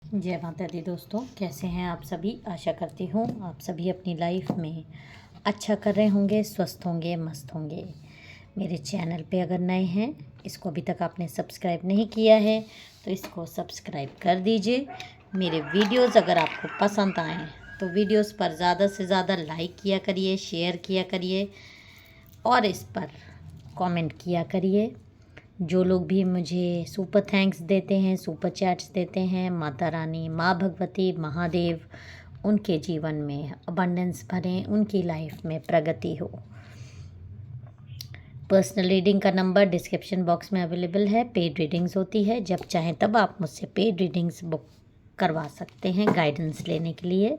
जय माता दी दोस्तों, कैसे हैं आप सभी। आशा करती हूँ आप सभी अपनी लाइफ में अच्छा कर रहे होंगे, स्वस्थ होंगे, मस्त होंगे। मेरे चैनल पे अगर नए हैं, इसको अभी तक आपने सब्सक्राइब नहीं किया है तो इसको सब्सक्राइब कर दीजिए। मेरे वीडियोस अगर आपको पसंद आएँ तो वीडियोस पर ज़्यादा से ज़्यादा लाइक किया करिए, शेयर किया करिए और इस पर कमेंट किया करिए। जो लोग भी मुझे सुपर थैंक्स देते हैं, सुपर चैट्स देते हैं, माता रानी, माँ भगवती, महादेव उनके जीवन में अबंडेंस भरें, उनकी लाइफ में प्रगति हो। पर्सनल रीडिंग का नंबर डिस्क्रिप्शन बॉक्स में अवेलेबल है। पेड रीडिंग्स होती है, जब चाहें तब आप मुझसे पेड रीडिंग्स बुक करवा सकते हैं। गाइडेंस लेने के लिए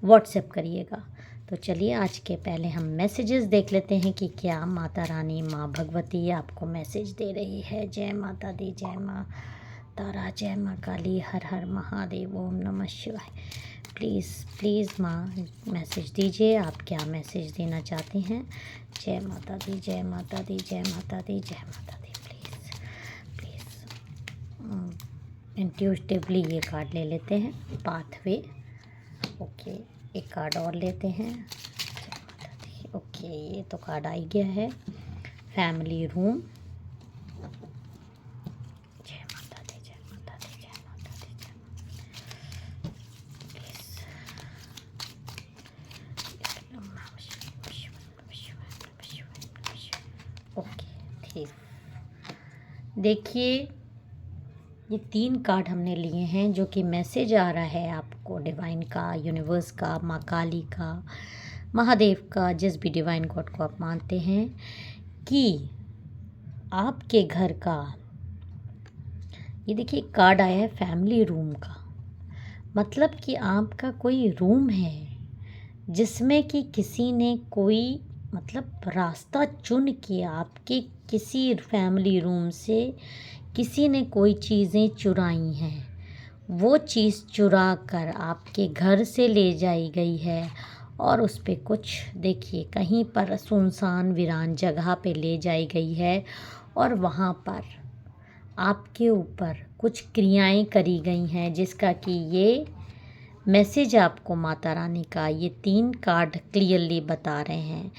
व्हाट्सएप करिएगा। तो चलिए आज के पहले हम मैसेजेस देख लेते हैं कि क्या माता रानी, माँ भगवती आपको मैसेज दे रही है। जय माता दी, जय माँ तारा, जय माँ काली, हर हर महादेव, ओम नमः शिवाय। प्लीज़ प्लीज़ माँ मैसेज दीजिए, आप क्या मैसेज देना चाहते हैं। जय माता दी, जय माता दी, जय माता दी, जय माता दी। प्लीज़ प्लीज़ इंट्यूटिवली ये कार्ड ले लेते हैं। Pathway, okay. एक कार्ड और लेते हैं। जय माता दी, ओके। ये तो कार्ड आ गया है। फैमिली रूम, जय माता दी, जय माता दी, जय माता दी, जय माता। ओके, ठीक। देखिए, ये 3 कार्ड हमने लिए हैं जो कि मैसेज आ रहा है आपको डिवाइन का, यूनिवर्स का, माँ काली का, महादेव का, जिस भी डिवाइन गॉड को आप मानते हैं, कि आपके घर का, ये देखिए कार्ड आया है फैमिली रूम का। मतलब कि आपका कोई रूम है जिसमें कि किसी ने कोई मतलब रास्ता चुन के आपके किसी फैमिली रूम से किसी ने कोई चीज़ें चुराई हैं। वो चीज़ चुरा कर आपके घर से ले जाई गई है और उस पे कुछ देखिए कहीं पर सुनसान वीरान जगह पे ले जाई गई है और वहाँ पर आपके ऊपर कुछ क्रियाएं करी गई हैं, जिसका कि ये मैसेज आपको माता रानी का ये 3 कार्ड क्लियरली बता रहे हैं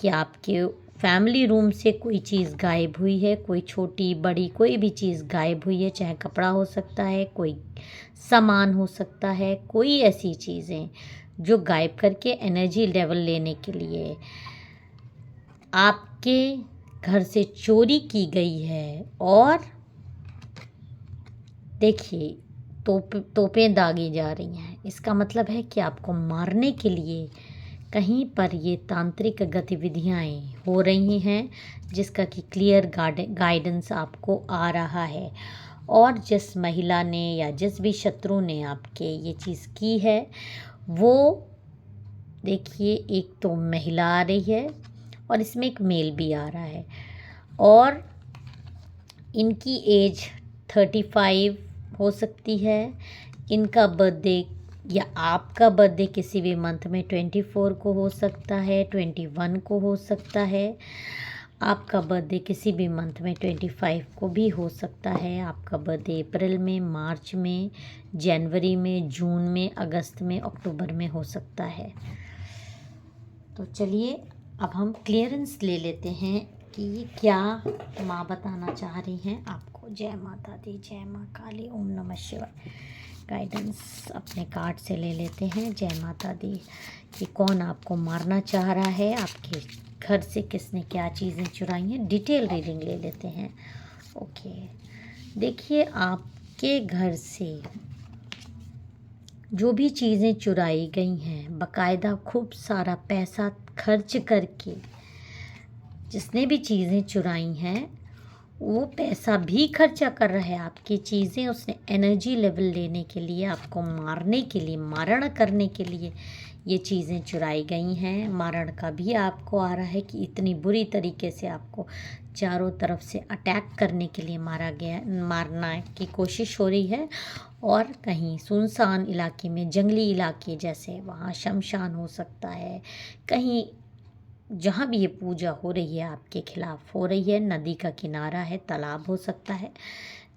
कि आपके फैमिली रूम से कोई चीज़ गायब हुई है। कोई छोटी बड़ी कोई भी चीज़ गायब हुई है, चाहे कपड़ा हो सकता है, कोई सामान हो सकता है, कोई ऐसी चीज़ें जो गायब करके एनर्जी लेवल लेने के लिए आपके घर से चोरी की गई है। और देखिए तोपें दागी जा रही हैं। इसका मतलब है कि आपको मारने के लिए कहीं पर ये तांत्रिक गतिविधियाँ हो रही हैं, जिसका कि क्लियर गाइडेंस आपको आ रहा है। और जिस महिला ने या जिस भी शत्रु ने आपके ये चीज़ की है, वो देखिए एक तो महिला आ रही है और इसमें एक मेल भी आ रहा है और इनकी एज 35 हो सकती है। इनका बर्थडे या आपका बर्थडे किसी भी मंथ में 24 को हो सकता है, 21 को हो सकता है। आपका बर्थडे किसी भी मंथ में 25 को भी हो सकता है। आपका बर्थडे अप्रैल में, मार्च में, जनवरी में, जून में, अगस्त में, अक्टूबर में हो सकता है। तो चलिए अब हम क्लियरेंस ले लेते हैं कि ये क्या माँ बताना चाह रही हैं आपको। जय माता दी, जय माँ काली, ओम नमः शिवाय। गाइडेंस अपने कार्ड से ले लेते हैं। जय माता दी कि कौन आपको मारना चाह रहा है, आपके घर से किसने क्या चीज़ें चुराई हैं। डिटेल रीडिंग ले लेते हैं। ओके, देखिए आपके घर से जो भी चीज़ें चुराई गई हैं, बाकायदा खूब सारा पैसा खर्च करके जिसने भी चीज़ें चुराई हैं वो पैसा भी खर्चा कर रहा है आपकी चीज़ें उसने एनर्जी लेवल लेने के लिए, आपको मारने के लिए, मारण करने के लिए ये चीज़ें चुराई गई हैं। मारण का भी आपको आ रहा है कि इतनी बुरी तरीके से आपको चारों तरफ से अटैक करने के लिए मारना की कोशिश हो रही है। और कहीं सुनसान इलाके में, जंगली इलाके जैसे, वहाँ शमशान हो सकता है। कहीं जहाँ भी ये पूजा हो रही है आपके खिलाफ हो रही है, नदी का किनारा है, तालाब हो सकता है,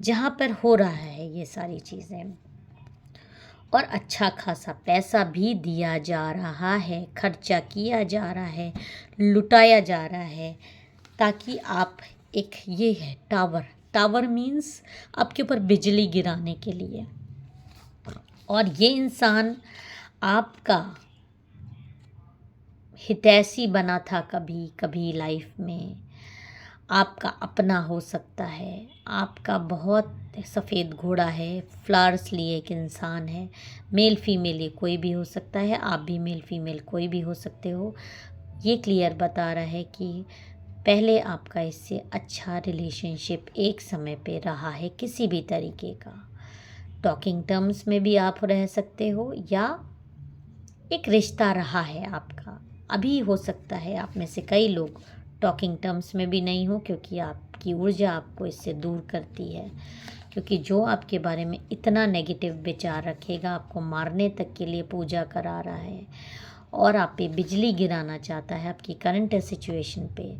जहाँ पर हो रहा है ये सारी चीज़ें। और अच्छा खासा पैसा भी दिया जा रहा है, खर्चा किया जा रहा है, लुटाया जा रहा है, ताकि आप एक ये है टावर, टावर मीन्स आपके ऊपर बिजली गिराने के लिए। और ये इंसान आपका हितैषी बना था कभी कभी लाइफ में, आपका अपना हो सकता है, आपका बहुत सफ़ेद घोड़ा है, फ्लावर्स लिए एक इंसान है, मेल फीमेल ये कोई भी हो सकता है, आप भी मेल फीमेल कोई भी हो सकते हो। ये क्लियर बता रहा है कि पहले आपका इससे अच्छा रिलेशनशिप एक समय पे रहा है किसी भी तरीके का, टॉकिंग टर्म्स में भी आप रह सकते हो या एक रिश्ता रहा है आपका। अभी हो सकता है आप में से कई लोग टॉकिंग टर्म्स में भी नहीं हो, क्योंकि आपकी ऊर्जा आपको इससे दूर करती है, क्योंकि जो आपके बारे में इतना नेगेटिव विचार रखेगा, आपको मारने तक के लिए पूजा करा रहा है और आप पे बिजली गिराना चाहता है आपकी करंट सिचुएशन पे,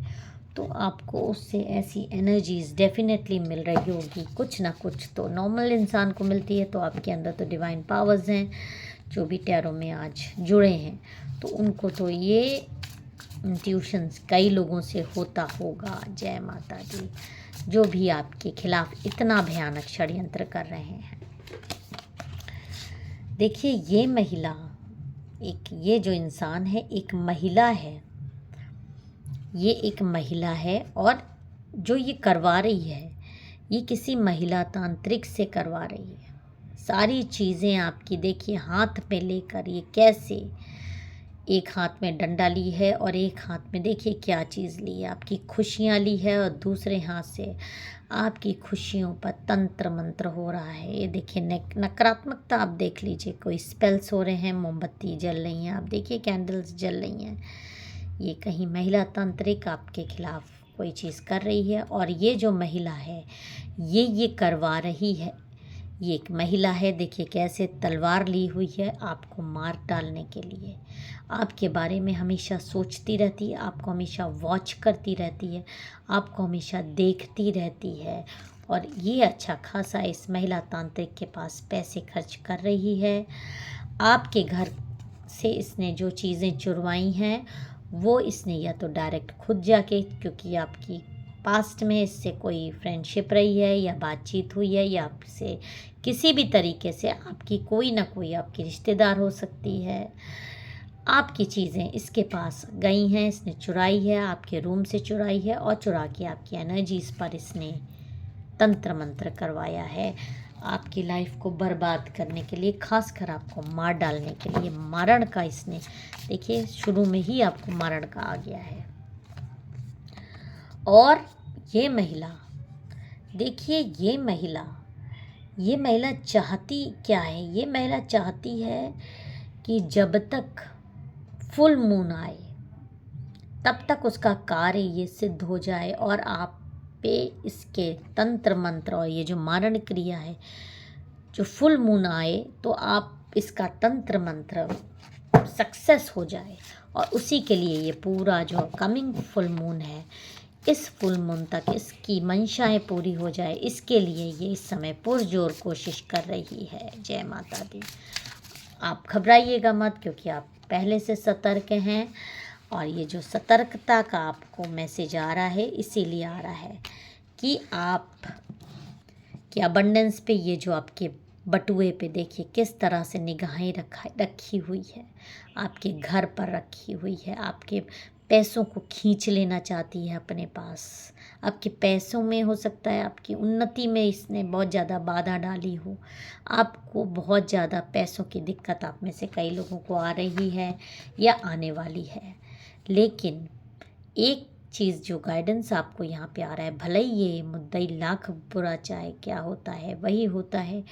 तो आपको उससे ऐसी एनर्जीज़ डेफिनेटली मिल रही होगी, कुछ ना कुछ तो नॉर्मल इंसान को मिलती है। तो आपके अंदर तो डिवाइन पावर्स हैं जो भी टैरो में आज जुड़े हैं, तो उनको तो ये इंट्यूशंस कई लोगों से होता होगा। जय माता दी। जो भी आपके खिलाफ इतना भयानक षड्यंत्र कर रहे हैं, देखिए ये महिला, एक ये जो इंसान है एक महिला है, ये एक महिला है, और जो ये करवा रही है ये किसी महिला तांत्रिक से करवा रही है। सारी चीज़ें आपकी देखिए हाथ पे लेकर, ये कैसे एक हाथ में डंडा ली है और एक हाथ में देखिए क्या चीज़ ली है, आपकी खुशियाँ ली है, और दूसरे हाथ से आपकी खुशियों पर तंत्र मंत्र हो रहा है। ये देखिए नकारात्मकता आप देख लीजिए, कोई स्पेल्स हो रहे हैं, मोमबत्ती जल रही हैं, आप देखिए कैंडल्स जल रही हैं। ये कहीं महिला तांत्रिक आपके खिलाफ कोई चीज़ कर रही है, और ये जो महिला है ये करवा रही है, ये एक महिला है, देखिए कैसे तलवार ली हुई है आपको मार डालने के लिए। आपके बारे में हमेशा सोचती रहती है, आपको हमेशा वॉच करती रहती है, आपको हमेशा देखती रहती है, और ये अच्छा खासा इस महिला तांत्रिक के पास पैसे खर्च कर रही है। आपके घर से इसने जो चीज़ें चुरवाई हैं वो इसने या तो डायरेक्ट खुद जाके, क्योंकि आपकी पास्ट में इससे कोई फ्रेंडशिप रही है या बातचीत हुई है, या आपसे किसी भी तरीके से आपकी कोई ना कोई आपकी रिश्तेदार हो सकती है, आपकी चीज़ें इसके पास गई हैं, इसने चुराई है, आपके रूम से चुराई है, और चुरा के आपकी एनर्जीज़ पर इसने तंत्र मंत्र करवाया है, आपकी लाइफ को बर्बाद करने के लिए, खासकर आपको मार डालने के लिए। मारण का इसने देखिए शुरू में ही आपको मारण का आ गया है। और ये महिला देखिए, ये महिला चाहती क्या है, ये महिला चाहती है कि जब तक फुल मून आए तब तक उसका कार्य ये सिद्ध हो जाए, और आप पे इसके तंत्र मंत्र और ये जो मारण क्रिया है, जो फुल मून आए तो आप इसका तंत्र मंत्र सक्सेस हो जाए, और उसी के लिए ये पूरा जो कमिंग फुल मून है, इस फुल मून तक इसकी मंशाएं पूरी हो जाए, इसके लिए ये इस समय पुरजोर कोशिश कर रही है। जय माता दी। आप घबराइएगा मत, क्योंकि आप पहले से सतर्क हैं, और ये जो सतर्कता का आपको मैसेज आ रहा है इसीलिए आ रहा है कि आप कि अबंडेंस पे ये जो आपके बटुए पे देखिए किस तरह से निगाहें रखी हुई है, आपके घर पर रखी हुई है, आपके पैसों को खींच लेना चाहती है अपने पास। आपके पैसों में हो सकता है आपकी उन्नति में इसने बहुत ज़्यादा बाधा डाली हो, आपको बहुत ज़्यादा पैसों की दिक्कत आप में से कई लोगों को आ रही है या आने वाली है। लेकिन एक चीज़ जो गाइडेंस आपको यहाँ पे आ रहा है, भले ही ये मुद्दई लाख बुरा चाहे क्या होता है, वही होता है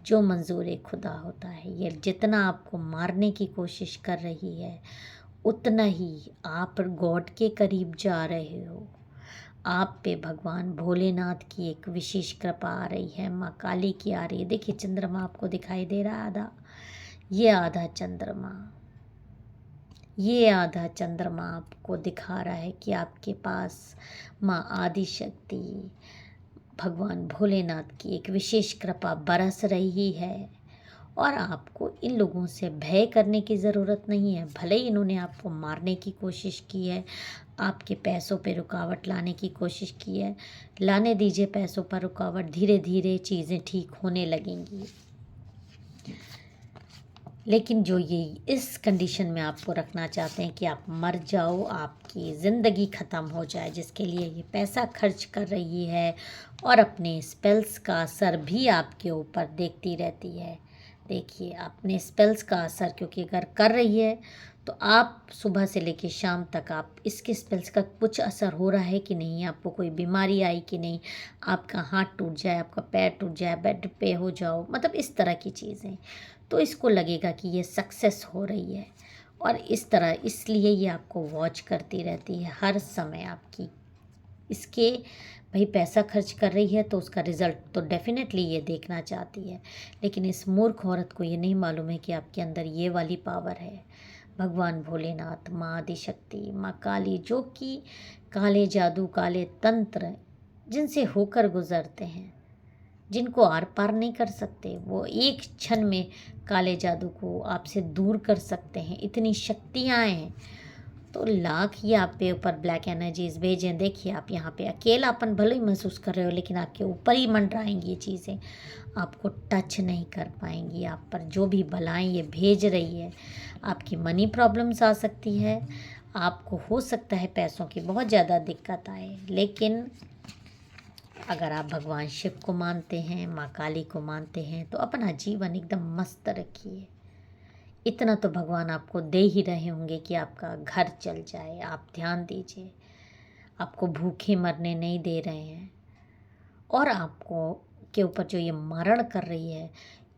जो मंजूर खुदा होता है। ये जितना आपको मारने की कोशिश कर रही है उतना ही आप गॉड के करीब जा रहे हो। आप पे भगवान भोलेनाथ की एक विशेष कृपा आ रही है, माँ काली की आ रही है। देखिए चंद्रमा आपको दिखाई दे रहा है आधा, ये आधा चंद्रमा, ये आधा चंद्रमा आपको दिखा रहा है कि आपके पास माँ आदि शक्ति भगवान भोलेनाथ की एक विशेष कृपा बरस रही है, और आपको इन लोगों से भय करने की ज़रूरत नहीं है। भले ही इन्होंने आपको मारने की कोशिश की है, आपके पैसों पे रुकावट लाने की कोशिश की है, लाने दीजिए पैसों पर रुकावट, धीरे धीरे चीज़ें ठीक होने लगेंगी। लेकिन जो ये इस कंडीशन में आपको रखना चाहते हैं कि आप मर जाओ, आपकी ज़िंदगी ख़त्म हो जाए, जिसके लिए ये पैसा खर्च कर रही है और अपने स्पेल्स का असर भी आपके ऊपर देखती रहती है। देखिए, अपने स्पेल्स का असर क्योंकि अगर कर रही है तो आप सुबह से लेकर शाम तक आप इसके स्पेल्स का कुछ असर हो रहा है कि नहीं, आपको कोई बीमारी आई कि नहीं, आपका हाथ टूट जाए, आपका पैर टूट जाए, बेड पे हो जाओ, मतलब इस तरह की चीज़ें, तो इसको लगेगा कि ये सक्सेस हो रही है। और इस तरह इसलिए ये आपको वॉच करती रहती है हर समय आपकी। इसके भाई पैसा खर्च कर रही है तो उसका रिज़ल्ट तो डेफ़िनेटली ये देखना चाहती है, लेकिन इस मूर्ख औरत को ये नहीं मालूम है कि आपके अंदर ये वाली पावर है। भगवान भोलेनाथ, माँ आदिशक्ति, माँ काली, जो कि काले जादू, काले तंत्र जिनसे होकर गुज़रते हैं, जिनको आर पार नहीं कर सकते, वो एक क्षण में काले जादू को आपसे दूर कर सकते हैं, इतनी शक्तियाँ हैं। तो लाख ही आप पे ऊपर ब्लैक एनर्जीज भेजें। देखिए, आप यहाँ पे अकेलापन भले ही महसूस कर रहे हो, लेकिन आपके ऊपर ही मंडराएंगी ये चीज़ें, आपको टच नहीं कर पाएंगी। आप पर जो भी बलाएं ये भेज रही है, आपकी मनी प्रॉब्लम्स आ सकती है, आपको हो सकता है पैसों की बहुत ज़्यादा दिक्कत आए, लेकिन अगर आप भगवान शिव को मानते हैं, माँ काली को मानते हैं, तो अपना जीवन एकदम मस्त रखिए। इतना तो भगवान आपको दे ही रहे होंगे कि आपका घर चल जाए। आप ध्यान दीजिए, आपको भूखे मरने नहीं दे रहे हैं। और आपको के ऊपर जो ये मारण कर रही है,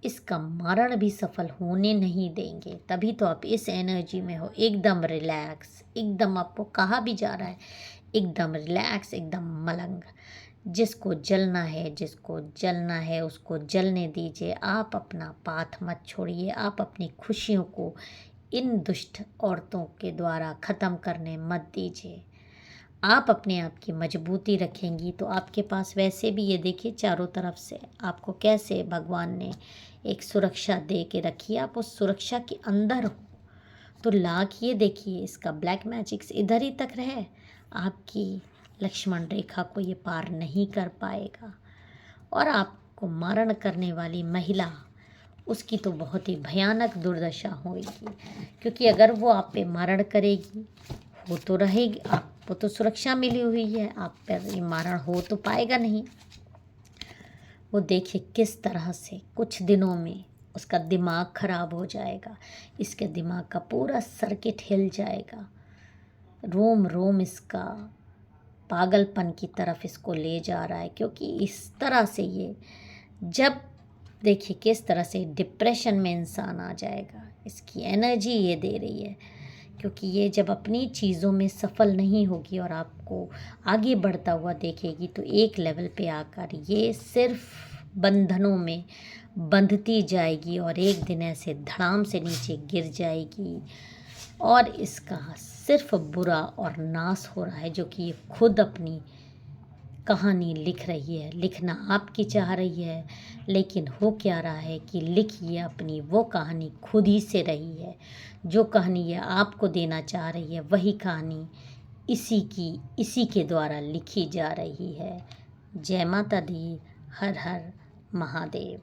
इसका मारण भी सफल होने नहीं देंगे। तभी तो आप इस एनर्जी में हो, एकदम रिलैक्स, एकदम आपको कहा भी जा रहा है एकदम रिलैक्स, एकदम मलंग। जिसको जलना है, जिसको जलना है उसको जलने दीजिए। आप अपना पाथ मत छोड़िए, आप अपनी खुशियों को इन दुष्ट औरतों के द्वारा ख़त्म करने मत दीजिए। आप अपने आप की मजबूती रखेंगी तो आपके पास वैसे भी ये देखिए चारों तरफ से आपको कैसे भगवान ने एक सुरक्षा दे के रखी है, आप उस सुरक्षा के अंदर हो। तो लाख ये देखिए, इसका ब्लैक मैजिक्स इधर ही तक रहे, आपकी लक्ष्मण रेखा को ये पार नहीं कर पाएगा। और आपको मारण करने वाली महिला, उसकी तो बहुत ही भयानक दुर्दशा होगी, क्योंकि अगर वो आप पे मारण करेगी, हो तो रहेगी, आपको तो सुरक्षा मिली हुई है, आप पर ये मारण हो तो पाएगा नहीं। वो देखिए किस तरह से कुछ दिनों में उसका दिमाग खराब हो जाएगा, इसके दिमाग का पूरा सर्किट हिल जाएगा, रोम रोम इसका पागलपन की तरफ इसको ले जा रहा है। क्योंकि इस तरह से ये जब देखिए किस तरह से डिप्रेशन में इंसान आ जाएगा, इसकी एनर्जी ये दे रही है। क्योंकि ये जब अपनी चीज़ों में सफल नहीं होगी और आपको आगे बढ़ता हुआ देखेगी, तो एक लेवल पे आकर ये सिर्फ बंधनों में बंधती जाएगी और एक दिन ऐसे धड़ाम से नीचे गिर जाएगी। और इसका सिर्फ बुरा और नाश हो रहा है, जो कि ये खुद अपनी कहानी लिख रही है, लिखना आपकी चाह रही है, लेकिन हो क्या रहा है कि लिखिए अपनी वो कहानी खुद ही से रही है। जो कहानी ये आपको देना चाह रही है, वही कहानी इसी के द्वारा लिखी जा रही है। जय माता दी, हर हर महादेव।